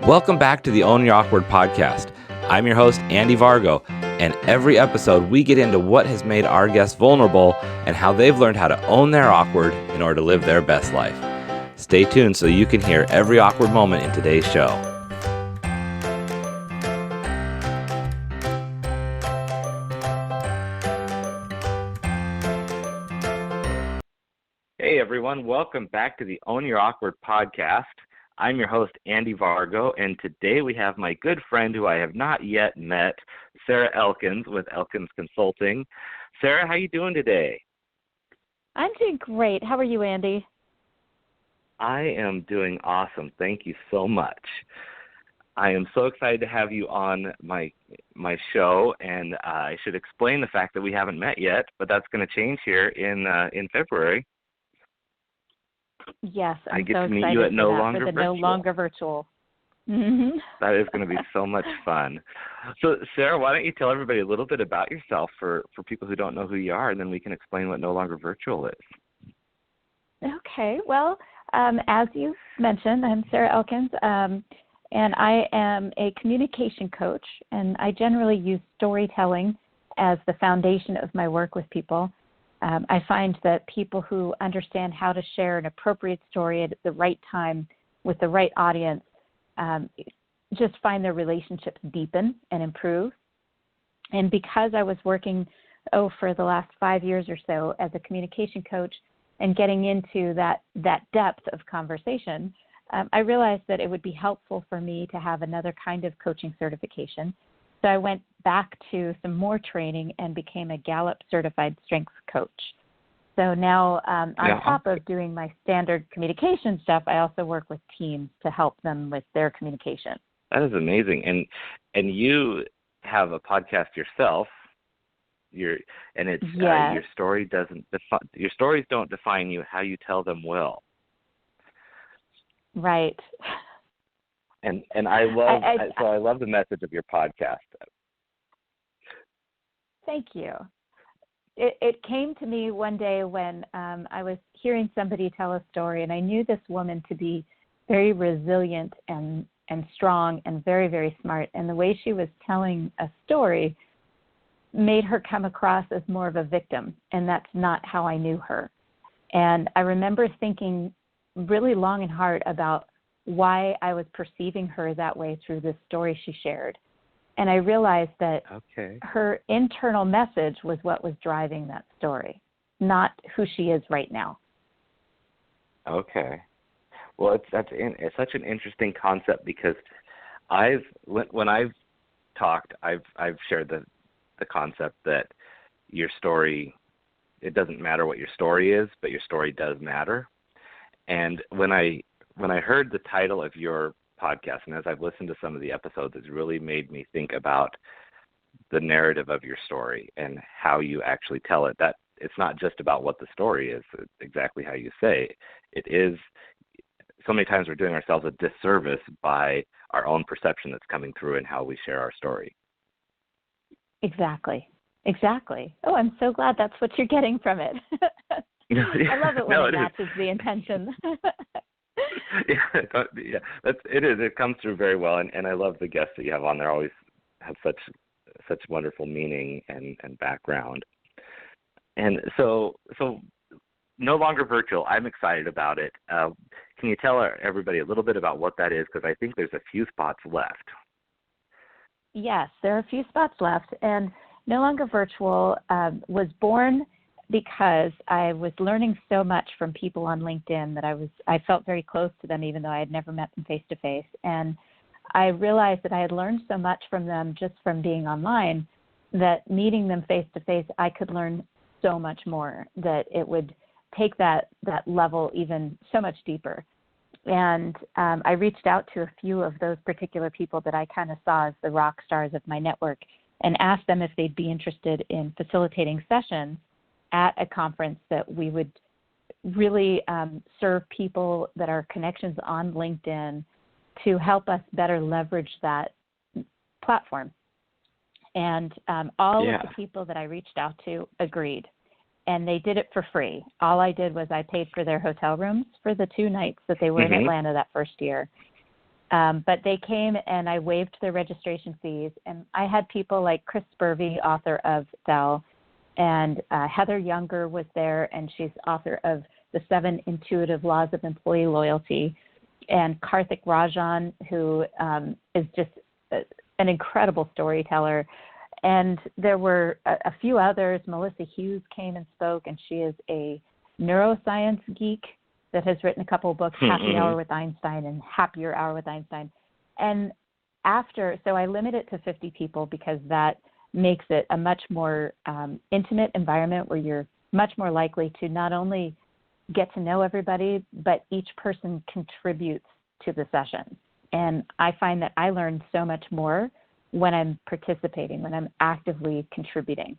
Welcome back to the Own Your Awkward podcast. I'm your host, Andy Vargo, and every episode we get into what has made our guests vulnerable and how they've learned how to own their awkward in order to live their best life. Stay tuned so you can hear every awkward moment in today's show. Hey everyone, welcome back to the Own Your Awkward podcast. I'm your host, Andy Vargo, and today we have my good friend who I have not yet met, Sarah Elkins with Elkins Consulting. Sarah, how you doing today? I'm doing great. How are you, Andy? I am doing awesome. Thank you so much. I am so excited to have you on my show, and I should explain the fact that we haven't met yet, but that's going to change here in February. Yes, I I'm get so to meet excited you at for No that, Longer for the Virtual. No Longer Virtual. Mm-hmm. That is going to be so much fun. So, Sarah, why don't you tell everybody a little bit about yourself for people who don't know who you are, and then we can explain what No Longer Virtual is. Okay. Well, as you mentioned, I'm Sarah Elkins, and I am a communication coach, and I generally use storytelling as the foundation of my work with people. I find that people who understand how to share an appropriate story at the right time with the right audience just find their relationships deepen and improve. And because I was working, for the last 5 years or so as a communication coach and getting into that depth of conversation, I realized that it would be helpful for me to have another kind of coaching certification. So I went back to some more training and became a Gallup certified strengths coach. So now on top of doing my standard communication stuff, I also work with teams to help them with their communication. That is amazing. And you have a podcast yourself. Your story your stories don't define you, how you tell them will. Right. And I love the message of your podcast. Thank you. It came to me one day when I was hearing somebody tell a story, and I knew this woman to be very resilient and strong and very, very smart. And the way she was telling a story made her come across as more of a victim, and that's not how I knew her. And I remember thinking really long and hard about why I was perceiving her that way through this story she shared. And I realized that her internal message was what was driving that story, not who she is right now. Okay. Well, it's such an interesting concept because when I've talked, I've shared the concept that your story, it doesn't matter what your story is, but your story does matter. And when I heard the title of your podcast, and as I've listened to some of the episodes, it's really made me think about the narrative of your story and how you actually tell it. That it's not just about what the story is, it's exactly how you say it is. So many times we're doing ourselves a disservice by our own perception that's coming through in how we share our story. Exactly. Oh, I'm so glad that's what you're getting from it. I love it when it matches the intention. It is. It comes through very well, and I love the guests that you have on there. Always have such wonderful meaning and background. And so No Longer Virtual. I'm excited about it. Can you tell everybody a little bit about what that is? Because I think there's a few spots left. Yes, there are a few spots left, and No Longer Virtual was born because I was learning so much from people on LinkedIn that I felt very close to them, even though I had never met them face to face. And I realized that I had learned so much from them just from being online that meeting them face to face, I could learn so much more, that it would take that level even so much deeper. And I reached out to a few of those particular people that I kind of saw as the rock stars of my network and asked them if they'd be interested in facilitating sessions at a conference that we would really serve people that are connections on LinkedIn to help us better leverage that platform. And all of the people that I reached out to agreed. And they did it for free. All I did was I paid for their hotel rooms for the 2 nights that they were in Atlanta that first year. But they came and I waived their registration fees. And I had people like Chris Spurvey, author of Sell, and Heather Younger was there, and she's author of The 7 Intuitive Laws of Employee Loyalty, and Karthik Rajan, who is just an incredible storyteller. And there were a few others. Melissa Hughes came and spoke, and she is a neuroscience geek that has written a couple of books, Happy Hour with Einstein and Happier Hour with Einstein. And so I limit it to 50 people because that makes it a much more intimate environment where you're much more likely to not only get to know everybody, but each person contributes to the session. And I find that I learn so much more when I'm participating, when I'm actively contributing.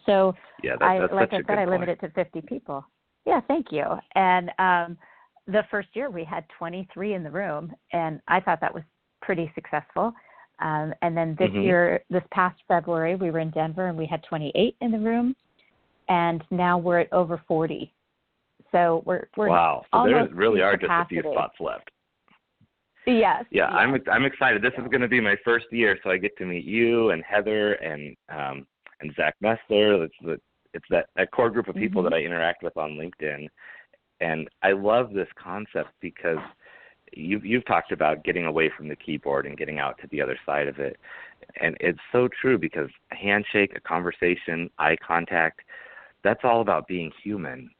So like I said, I limit it to 50 people. Yeah, thank you. And the first year we had 23 in the room, and I thought that was pretty successful. And then this past February, we were in Denver and we had 28 in the room, and now we're at over 40. So we're wow. So there really are just a few spots left. Yes. Yeah, yes. I'm excited. This is going to be my first year, so I get to meet you and Heather and Zach Messler. It's that core group of people that I interact with on LinkedIn, and I love this concept because you've talked about getting away from the keyboard and getting out to the other side of it, and it's so true because a handshake, a conversation, eye contact, that's all about being human.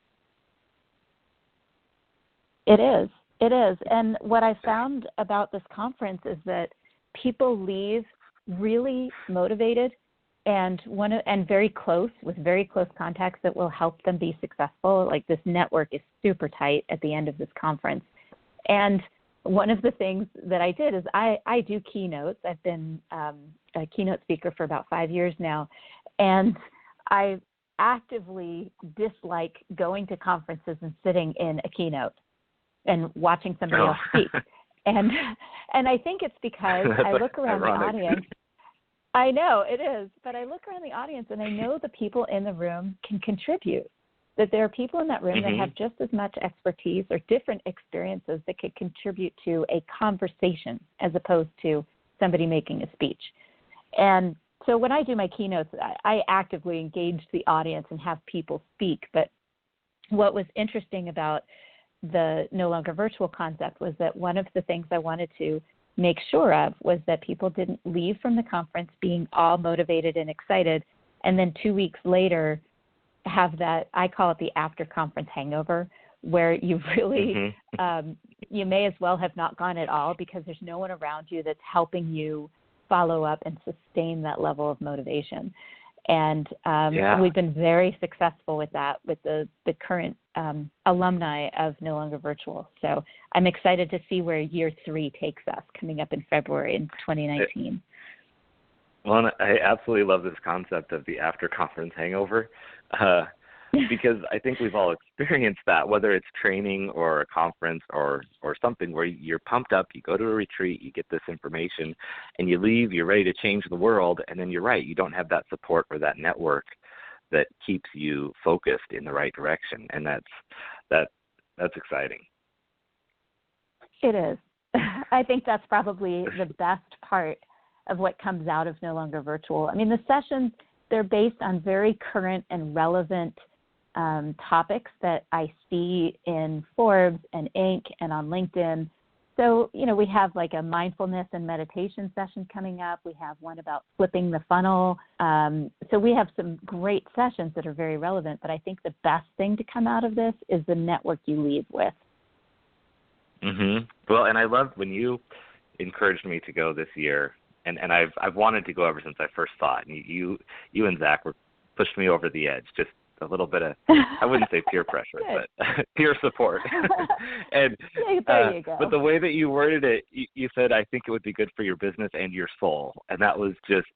It is. It is. And what I found about this conference is that people leave really motivated and very close, with very close contacts that will help them be successful. Like, this network is super tight at the end of this conference. And one of the things that I did is I do keynotes. I've been a keynote speaker for about 5 years now. And I actively dislike going to conferences and sitting in a keynote and watching somebody else speak. And I think it's because I look around the audience. I know it is, but I look around the audience and I know the people in the room can contribute, that there are people in that room that have just as much expertise or different experiences that could contribute to a conversation as opposed to somebody making a speech. And so when I do my keynotes, I actively engage the audience and have people speak. But what was interesting about the No Longer Virtual concept was that one of the things I wanted to make sure of was that people didn't leave from the conference being all motivated and excited, and then 2 weeks later have that, I call it the after conference hangover, where you really, you may as well have not gone at all because there's no one around you that's helping you follow up and sustain that level of motivation. And we've been very successful with that with the current alumni of No Longer Virtual. So I'm excited to see where year 3 takes us coming up in February in 2019. Well, I absolutely love this concept of the after-conference hangover because I think we've all experienced that, whether it's training or a conference or something where you're pumped up, you go to a retreat, you get this information, and you leave, you're ready to change the world, and then you're right, you don't have that support or that network that keeps you focused in the right direction, and that's exciting. It is. I think that's probably the best part of what comes out of No Longer Virtual. I mean, the sessions, they're based on very current and relevant topics that I see in Forbes and Inc. and on LinkedIn. So, we have like a mindfulness and meditation session coming up. We have one about flipping the funnel. So we have some great sessions that are very relevant, but I think the best thing to come out of this is the network you leave with. Well, and I loved when you encouraged me to go this year, and I've wanted to go ever since I first saw it. And you and Zach pushed me over the edge, just a little bit of, I wouldn't say peer pressure, but peer support. And there you go. But the way that you worded it, you said, I think it would be good for your business and your soul. And that was just,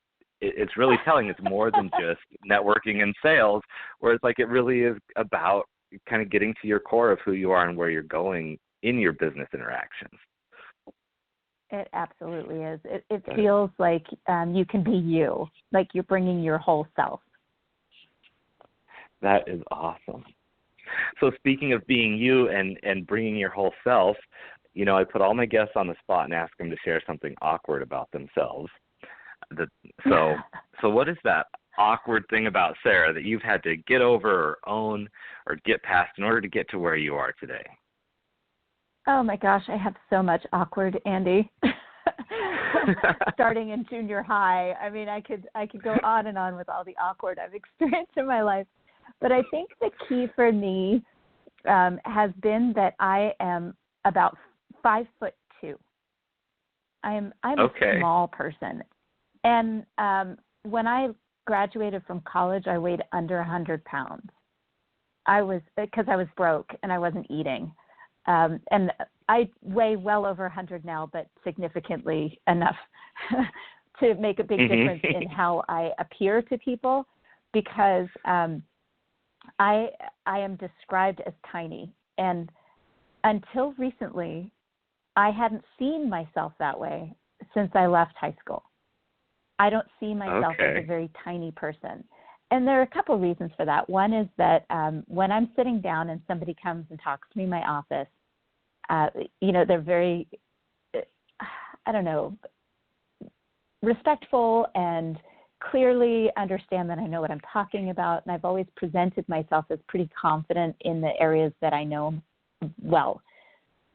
it's really telling. It's more than just networking and sales, where it's like it really is about kind of getting to your core of who you are and where you're going in your business interactions. It absolutely is. It feels like you can be you, like you're bringing your whole self. That is awesome. So speaking of being you and bringing your whole self, I put all my guests on the spot and ask them to share something awkward about themselves. So what is that awkward thing about Sarah that you've had to get over or own or get past in order to get to where you are today? Oh my gosh, I have so much awkward, Andy. Starting in junior high, I mean, I could go on and on with all the awkward I've experienced in my life. But I think the key for me has been that I am about 5'2". I'm Okay. a small person, and when I graduated from college, I weighed under 100 pounds. Because I was broke and I wasn't eating. And I weigh well over 100 now, but significantly enough to make a big difference in how I appear to people, because I am described as tiny. And until recently, I hadn't seen myself that way since I left high school. I don't see myself as a very tiny person. And there are a couple of reasons for that. One is that when I'm sitting down and somebody comes and talks to me in my office, they're very, respectful and clearly understand that I know what I'm talking about. And I've always presented myself as pretty confident in the areas that I know well.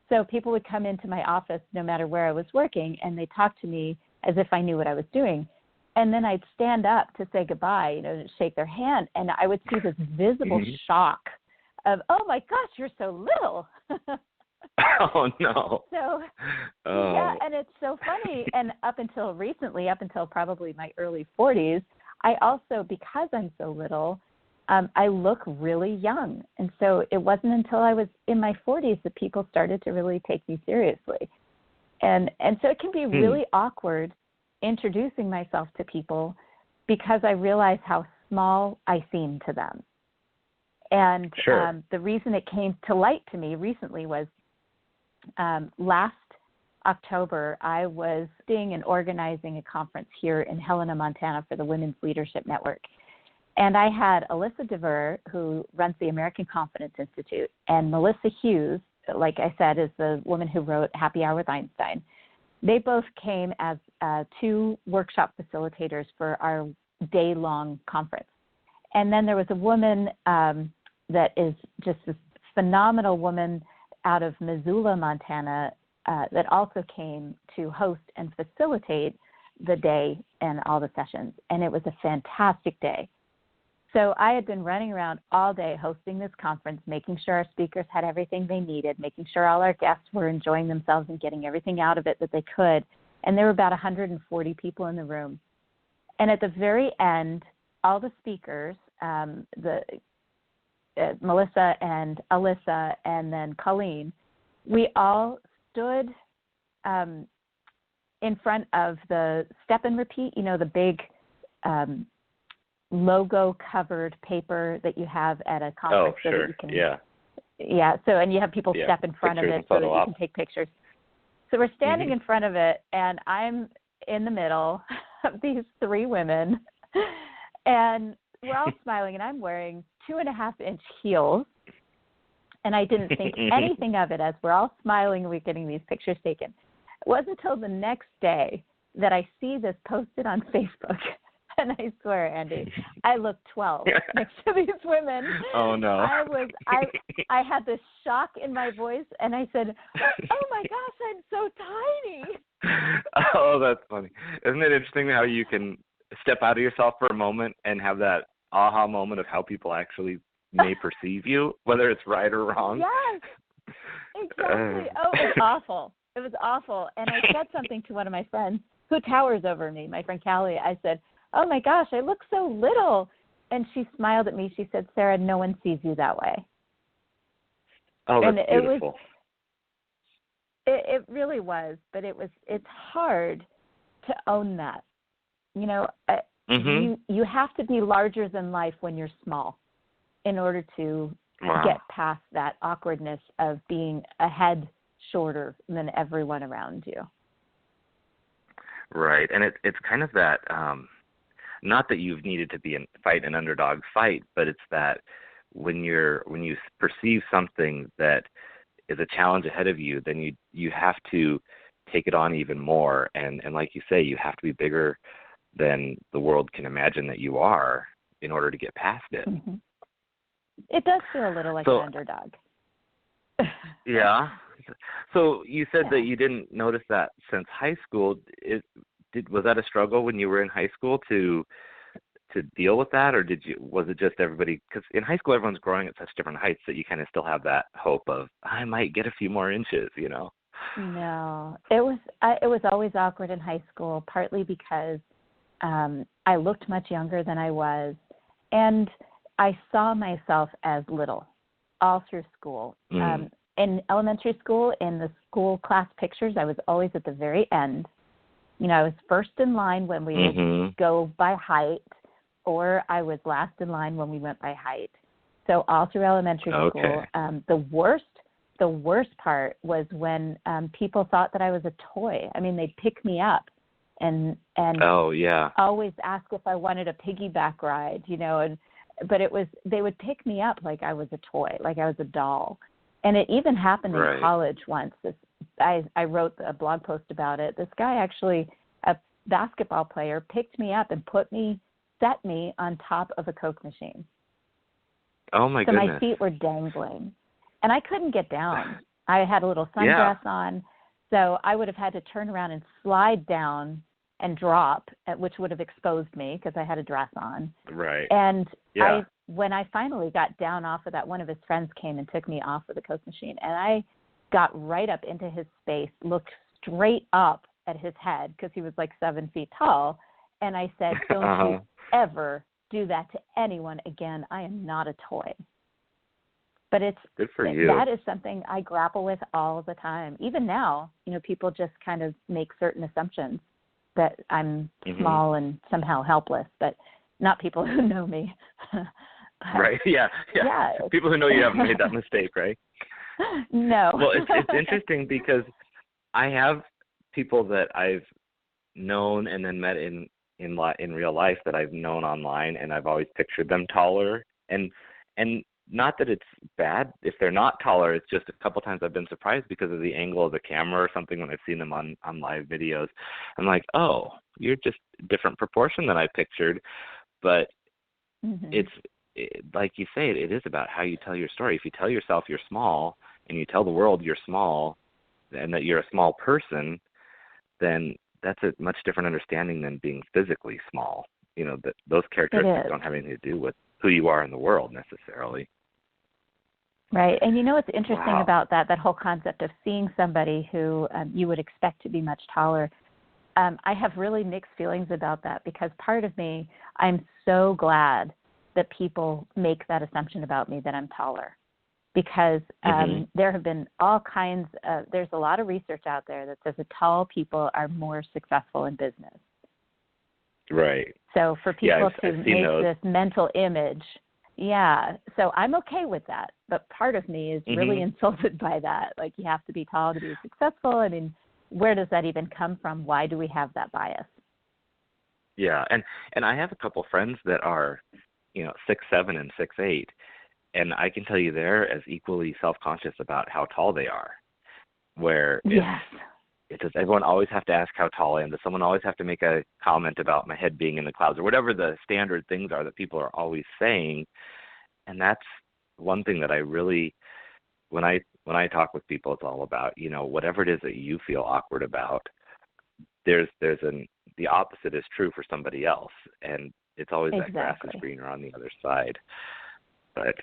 So people would come into my office no matter where I was working, and they talk to me as if I knew what I was doing. And then I'd stand up to say goodbye, shake their hand, and I would see this visible shock of, oh my gosh, you're so little. Oh no. Yeah, and it's so funny. And up until recently, up until probably my early 40s, I also, because I'm so little, I look really young. And so it wasn't until I was in my 40s that people started to really take me seriously. And so it can be really awkward introducing myself to people because I realize how small I seem to them. And the reason it came to light to me recently was last October, I was doing and organizing a conference here in Helena, Montana for the Women's Leadership Network. And I had Alyssa DeVere, who runs the American Confidence Institute, and Melissa Hughes, like I said, is the woman who wrote Happy Hour with Einstein. They both came as two workshop facilitators for our day-long conference. And then there was a woman that is just this phenomenal woman out of Missoula, Montana, that also came to host and facilitate the day and all the sessions. And it was a fantastic day. So I had been running around all day hosting this conference, making sure our speakers had everything they needed, making sure all our guests were enjoying themselves and getting everything out of it that they could. And there were about 140 people in the room. And at the very end, all the speakers, Melissa and Alyssa and then Colleen, we all stood in front of the step and repeat, the big logo-covered paper that you have at a conference. Oh, sure. So that you can, yeah. So, and you have people step in front of it so that you can take pictures. So we're standing in front of it, and I'm in the middle of these three women, and we're all smiling, and I'm wearing 2.5-inch heels, and I didn't think anything of it as we're all smiling and we're getting these pictures taken. It wasn't until the next day that I see this posted on Facebook. And I swear, Andy, I looked 12 next to these women. Oh no! I had this shock in my voice, and I said, "Oh my gosh, I'm so tiny." Oh, that's funny. Isn't it interesting how you can step out of yourself for a moment and have that aha moment of how people actually may perceive you, whether it's right or wrong? Yes, exactly. Oh, it was awful. It was awful. And I said something to one of my friends who towers over me, my friend Callie. I said, "Oh my gosh, I look so little." And she smiled at me. She said, "Sarah, no one sees you that way." Oh, that's beautiful. It really was, but it's hard to own that. You have to be larger than life when you're small in order to get past that awkwardness of being a head shorter than everyone around you. Right, and it's kind of that. Not that you've needed to fight an underdog fight, but it's that when you perceive something that is a challenge ahead of you, then you have to take it on even more. And like you say, you have to be bigger than the world can imagine that you are in order to get past it. Mm-hmm. It does feel a little like an underdog. Yeah. So you said that you didn't notice that since high school. Was that a struggle when you were in high school to deal with that, or was it just everybody? Because in high school, everyone's growing at such different heights that you kind of still have that hope of I might get a few more inches, you know? No, it was always awkward in high school, partly because I looked much younger than I was, and I saw myself as little all through school. In elementary school, in the school class pictures, I was always at the very end. You know, I was first in line when we would go by height, or I was last in line when we went by height. So all through elementary school, the worst part was when people thought that I was a toy. I mean, they'd pick me up and always ask if I wanted a piggyback ride, you know, but they would pick me up like I was a toy, like I was a doll. And it even happened in college once. I wrote a blog post about it. This guy actually, a basketball player, picked me up and set me on top of a Coke machine. Oh, my goodness. So my feet were dangling. And I couldn't get down. I had a little sundress on, so I would have had to turn around and slide down and drop, which would have exposed me because I had a dress on. Right. And when I finally got down off of that, one of his friends came and took me off of the Coke machine, and I got right up into his space, looked straight up at his head because he was like 7 feet tall, and I said, don't you ever do that to anyone again. I am not a toy. But good for you. That is something I grapple with all the time. Even now, you know, people just kind of make certain assumptions that I'm small and somehow helpless, but not people who know me. Right, yeah. People who know you haven't made that mistake, right? No. Well, it's interesting because I have people that I've known and then met in real life that I've known online, and I've always pictured them taller. And not that it's bad if they're not taller. It's just a couple times I've been surprised because of the angle of the camera or something when I've seen them on live videos. I'm like, oh, you're just a different proportion than I pictured. But it's like you say, it is about how you tell your story. If you tell yourself you're small and you tell the world you're small and that you're a small person, then that's a much different understanding than being physically small. You know, that those characteristics don't have anything to do with who you are in the world necessarily. Right. And you know what's interesting about that whole concept of seeing somebody who you would expect to be much taller, I have really mixed feelings about that because part of me, I'm so glad that people make that assumption about me that I'm taller because there have been all kinds of, there's a lot of research out there that says that tall people are more successful in business. Right. So for people to I've make those. this mental image, so I'm okay with that. But part of me is really insulted by that. Like, you have to be tall to be successful. I mean, where does that even come from? Why do we have that bias? Yeah, and I have a couple friends that are, 6'7" and 6'8", and I can tell you they're as equally self-conscious about how tall they are. Where does everyone always have to ask how tall I am? Does someone always have to make a comment about my head being in the clouds or whatever the standard things are that people are always saying? And that's one thing that I really, when I talk with people, it's all about, whatever it is that you feel awkward about, the opposite is true for somebody else. And it's always that grass is greener on the other side. But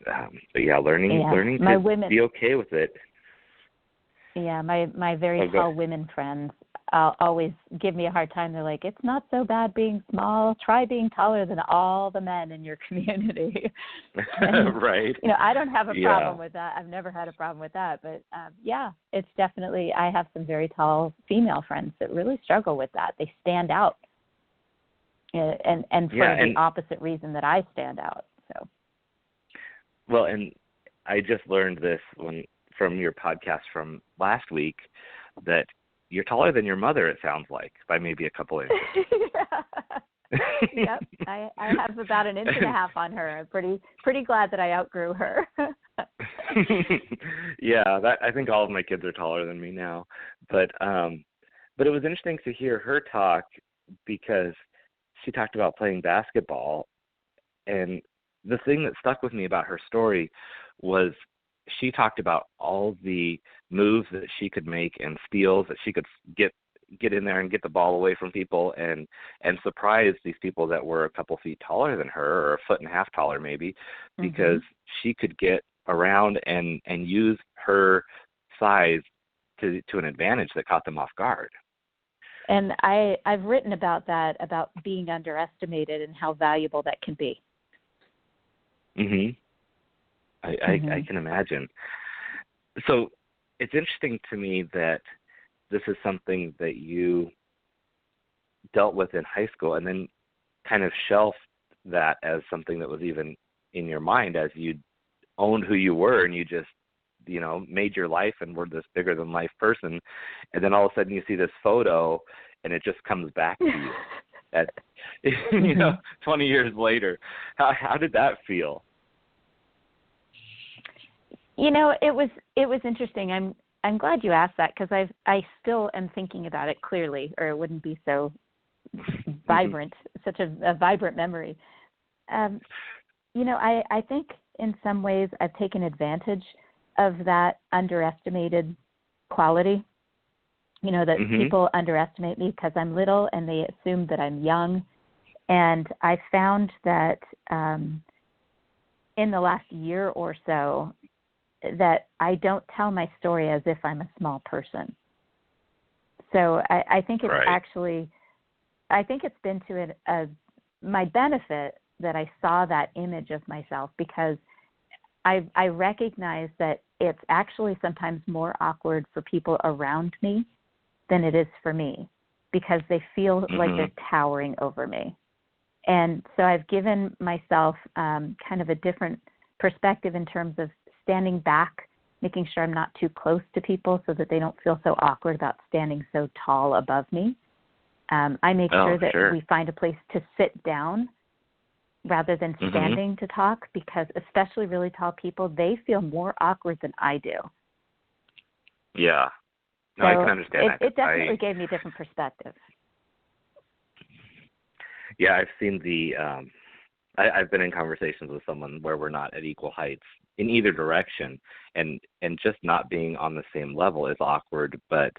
learning to be okay with it. Yeah, my very tall women friends always give me a hard time. They're like, it's not so bad being small. Try being taller than all the men in your community. And, right. I don't have a problem with that. I've never had a problem with that. But, it's definitely, I have some very tall female friends that really struggle with that. They stand out. And for the opposite reason that I stand out. So. Well, and I just learned this from your podcast from last week that you're taller than your mother, it sounds like, by maybe a couple inches. Yep. I have about 1.5 inches on her. I'm pretty glad that I outgrew her. Yeah, that I think all of my kids are taller than me now, but it was interesting to hear her talk because she talked about playing basketball, and the thing that stuck with me about her story was she talked about all the moves that she could make and steals that she could get in there and get the ball away from people and surprise these people that were a couple feet taller than her or a foot and a half taller maybe, because she could get around and use her size to an advantage that caught them off guard. And I've written about that, about being underestimated and how valuable that can be. Mhm. I can imagine. So it's interesting to me that this is something that you dealt with in high school and then kind of shelved that as something that was even in your mind as you owned who you were and you just, made your life and were this bigger than life person. And then all of a sudden you see this photo and it just comes back to you at, 20 years later. How did that feel? It was interesting. I'm glad you asked that because I still am thinking about it clearly, or it wouldn't be so vibrant, such a vibrant memory. I think in some ways I've taken advantage of that underestimated quality. That people underestimate me because I'm little and they assume that I'm young. And I found that in the last year or so, that I don't tell my story as if I'm a small person. So I think it's actually, I think it's been to my benefit that I saw that image of myself, because I recognize that it's actually sometimes more awkward for people around me than it is for me, because they feel like they're towering over me. And so I've given myself kind of a different perspective in terms of standing back, making sure I'm not too close to people so that they don't feel so awkward about standing so tall above me. I make sure that we find a place to sit down rather than standing to talk, because especially really tall people, they feel more awkward than I do. Yeah. No, so I can understand that. It definitely gave me a different perspective. Yeah, I've seen I've been in conversations with someone where we're not at equal heights in either direction, and just not being on the same level is awkward, but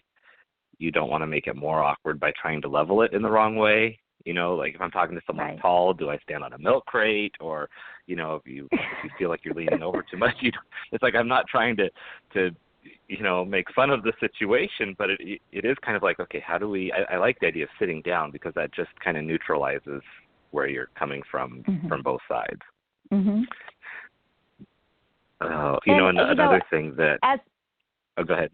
you don't want to make it more awkward by trying to level it in the wrong way. Like if I'm talking to someone tall, do I stand on a milk crate? Or, if you feel like you're leaning over too much, it's like I'm not trying to make fun of the situation, but it is kind of like, okay, how do we, I like the idea of sitting down, because that just kind of neutralizes where you're coming from both sides. Another thing that, go ahead.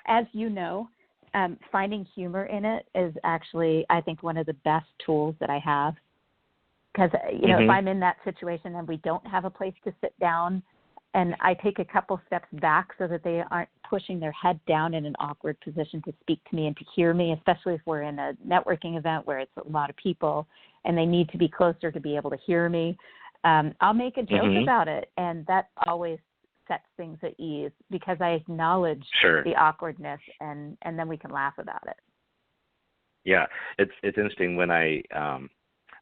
As you know, finding humor in it is actually, I think, one of the best tools that I have. Because, if I'm in that situation and we don't have a place to sit down, and I take a couple steps back so that they aren't pushing their head down in an awkward position to speak to me and to hear me, especially if we're in a networking event where it's a lot of people and they need to be closer to be able to hear me, I'll make a joke about it. And that always sets things at ease, because I acknowledge the awkwardness, and then we can laugh about it. Yeah, it's interesting when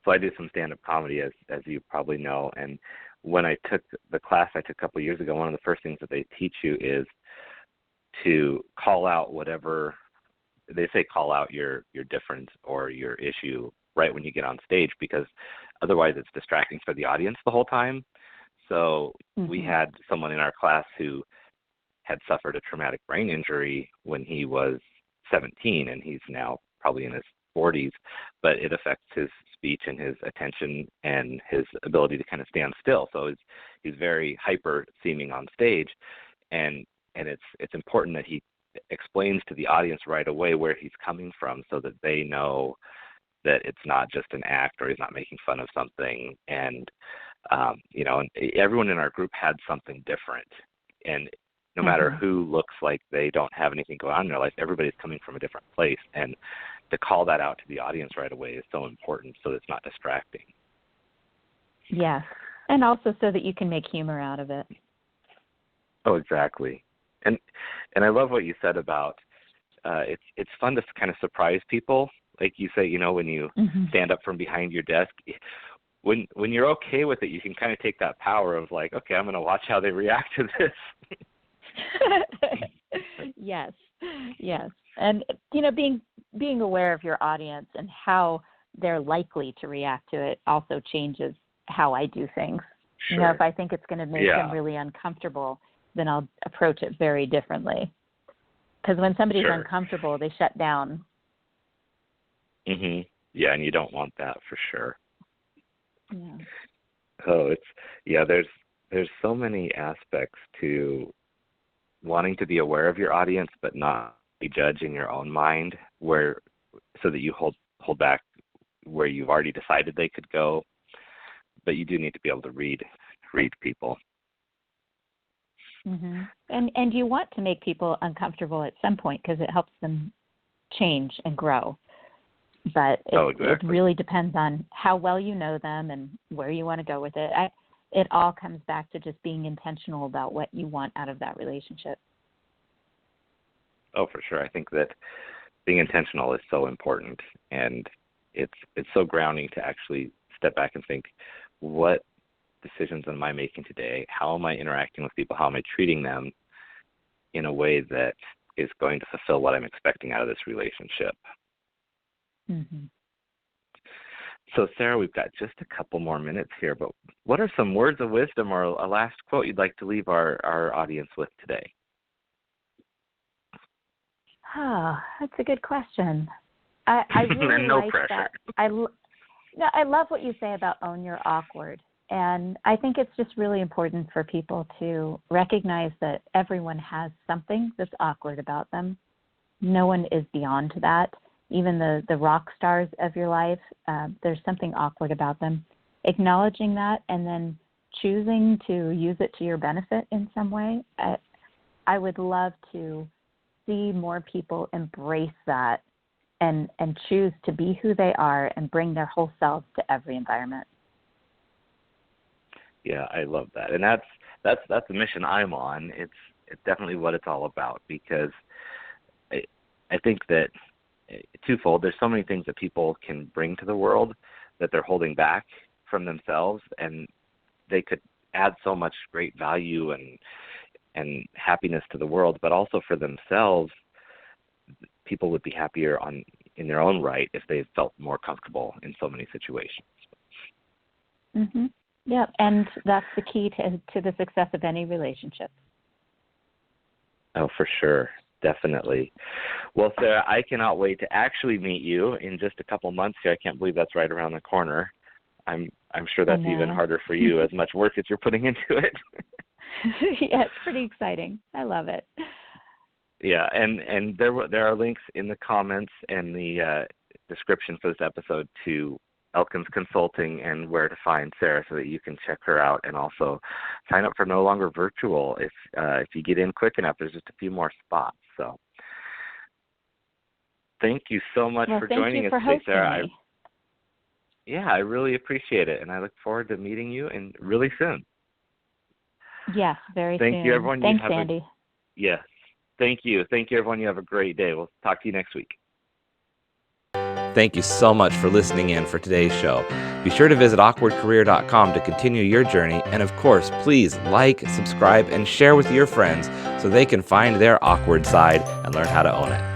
so I do some stand-up comedy, as you probably know, and when I took the class I took a couple of years ago, one of the first things that they teach you is to call out whatever they say, call out your difference or your issue right when you get on stage, because otherwise it's distracting for the audience the whole time. So we had someone in our class who had suffered a traumatic brain injury when he was 17, and he's now probably in his 40s, but it affects his speech and his attention and his ability to kind of stand still. So he's very hyper seeming on stage, and it's important that he explains to the audience right away where he's coming from, so that they know that it's not just an act, or he's not making fun of something. And and everyone in our group had something different, and no matter who looks like they don't have anything going on in their life, everybody's coming from a different place, and to call that out to the audience right away is so important, so it's not distracting. Yes, and also so that you can make humor out of it. Oh, exactly. And and I love what you said about it's fun to kind of surprise people. Like you say, when you Hmm. stand up from behind your desk, when you're okay with it, you can kind of take that power of like, okay, I'm going to watch how they react to this. Yes, yes, and being aware of your audience and how they're likely to react to it also changes how I do things. If Sure. I think it's going to make them Yeah. really uncomfortable, then I'll approach it very differently. Because when somebody's Sure. uncomfortable, they shut down. Yeah, and you don't want that for sure. Yeah. Oh, there's so many aspects to wanting to be aware of your audience, but not be judged in your own mind, where so that you hold back where you've already decided they could go. But you do need to be able to read people. And you want to make people uncomfortable at some point because it helps them change and grow. But Oh, it exactly. really depends on how well you know them and where you want to go with it. It all comes back to just being intentional about what you want out of that relationship. Oh, for sure. I think that being intentional is so important, and it's so grounding to actually step back and think, what decisions am I making today? How am I interacting with people? How am I treating them in a way that is going to fulfill what I'm expecting out of this relationship? Mm-hmm. So, Sarah, we've got just a couple more minutes here, but what are some words of wisdom or a last quote you'd like to leave our audience with today? Oh, that's a good question. I really And no like pressure. that. No, I love what you say about own your awkward. And I think it's just really important for people to recognize that everyone has something that's awkward about them. No one is beyond that. Even the rock stars of your life, there's something awkward about them. Acknowledging that and then choosing to use it to your benefit in some way. I would love to see more people embrace that and choose to be who they are and bring their whole selves to every environment. Yeah, I love that, and that's the mission I'm on. It's definitely what it's all about, because I think that twofold. There's so many things that people can bring to the world that they're holding back from themselves, and they could add so much great value and happiness to the world, but also for themselves. People would be happier in their own right if they felt more comfortable in so many situations. Mhm. Yeah, and that's the key to the success of any relationship. Oh, for sure. Definitely. Well, Sarah, I cannot wait to actually meet you in just a couple months here. I can't believe that's right around the corner. I'm sure I that's even know. harder for you, as much work as you're putting into it. Yeah, it's pretty exciting. I love it. Yeah, and there are links in the comments and the description for this episode to Elkins Consulting and where to find Sarah, so that you can check her out, and also sign up for No Longer Virtual if you get in quick enough. There's just a few more spots. So thank you so much Well, for thank you joining us for today, hosting Sarah. me. I really appreciate it, and I look forward to meeting you and really soon. Yes, very Thank you, soon. everyone. Thanks, Andy. Yes. Thank you. Thank you, everyone. You have a great day. We'll talk to you next week. Thank you so much for listening in for today's show. Be sure to visit awkwardcareer.com to continue your journey. And of course, please like, subscribe, and share with your friends so they can find their awkward side and learn how to own it.